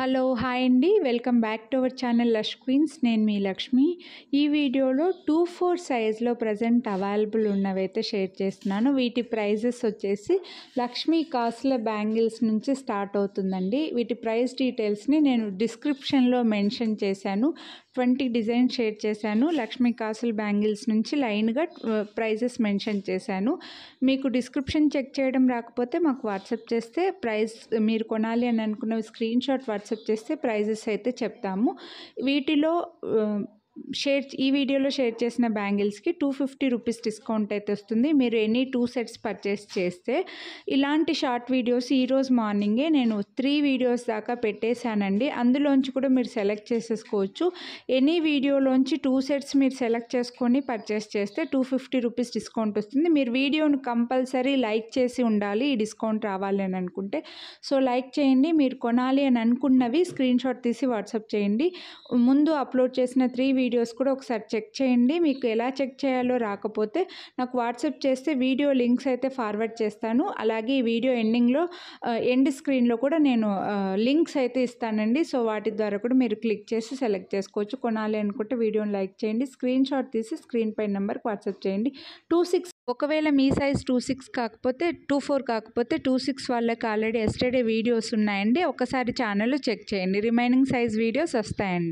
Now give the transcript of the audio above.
Hello hi అండి welcome back to our channel Lush Queens. నేను మీ లక్ష్మి. ఈ వీడియోలో 2-4 సైజ్లో ప్రజెంట్ అవైలబుల్ ఉన్నవైతే షేర్ చేస్తున్నాను. వీటి ప్రైజెస్ వచ్చేసి లక్ష్మీ కాసుల బ్యాంగిల్స్ నుంచి స్టార్ట్ అవుతుందండి. వీటి ప్రైస్ డీటెయిల్స్ని నేను డిస్క్రిప్షన్లో మెన్షన్ చేశాను. 20 డిజైన్ షేర్ చేశాను. లక్ష్మీ కాసుల బ్యాంగిల్స్ నుంచి లైన్గా ప్రైజెస్ మెన్షన్ చేశాను. మీకు డిస్క్రిప్షన్ చెక్ చేయడం రాకపోతే మాకు వాట్సాప్ చేస్తే ప్రైస్ మీరు కొనాలి అని అనుకున్న స్క్రీన్ షాట్ వాట్సాప్ చేస్తే ప్రైజెస్ అయితే చెప్తాము. వీటిలో ఈ వీడియోలో షేర్ చేసిన బ్యాంగిల్స్కి 250 రూపీస్ డిస్కౌంట్ అయితే వస్తుంది. మీరు ఎనీ 2 సెట్స్ పర్చేస్ చేస్తే. ఇలాంటి షార్ట్ వీడియోస్ ఈరోజు మార్నింగే నేను 3 వీడియోస్ దాకా పెట్టేశానండి. అందులోంచి కూడా మీరు సెలెక్ట్ చేసేసుకోవచ్చు. ఎనీ వీడియోలోంచి 2 సెట్స్ మీరు సెలెక్ట్ చేసుకొని పర్చేస్ చేస్తే 250 రూపీస్ డిస్కౌంట్ వస్తుంది. మీరు వీడియోను కంపల్సరీ లైక్ చేసి ఉండాలి ఈ డిస్కౌంట్ రావాలి అని అనుకుంటే. సో లైక్ చేయండి. మీరు కొనాలి అని అనుకున్నవి స్క్రీన్ షాట్ తీసి వాట్సాప్ చేయండి. ముందు అప్లోడ్ చేసిన 3 వీడియోస్ కూడా ఒకసారి చెక్ చేయండి. మీకు ఎలా చెక్ చేయాలో రాకపోతే నాకు వాట్సాప్ చేస్తే వీడియో లింక్స్ అయితే ఫార్వర్డ్ చేస్తాను. అలాగే ఈ వీడియో ఎండ్ స్క్రీన్లో కూడా నేను లింక్స్ అయితే ఇస్తానండి. సో వాటి ద్వారా కూడా మీరు క్లిక్ చేసి సెలెక్ట్ చేసుకోవచ్చు. కొనాలి అనుకుంటే వీడియోని లైక్ చేయండి. స్క్రీన్ షాట్ తీసి స్క్రీన్ పై నెంబర్కి వాట్సాప్ చేయండి. 26 ఒకవేళ మీ సైజ్ 26 కాకపోతే 24 కాకపోతే 26 వాళ్ళకి ఆల్రెడీ ఎస్టర్డే వీడియోస్ ఉన్నాయండి. ఒకసారి ఛానల్ చెక్ చేయండి. రిమైనింగ్ సైజ్ వీడియోస్ వస్తాయండి.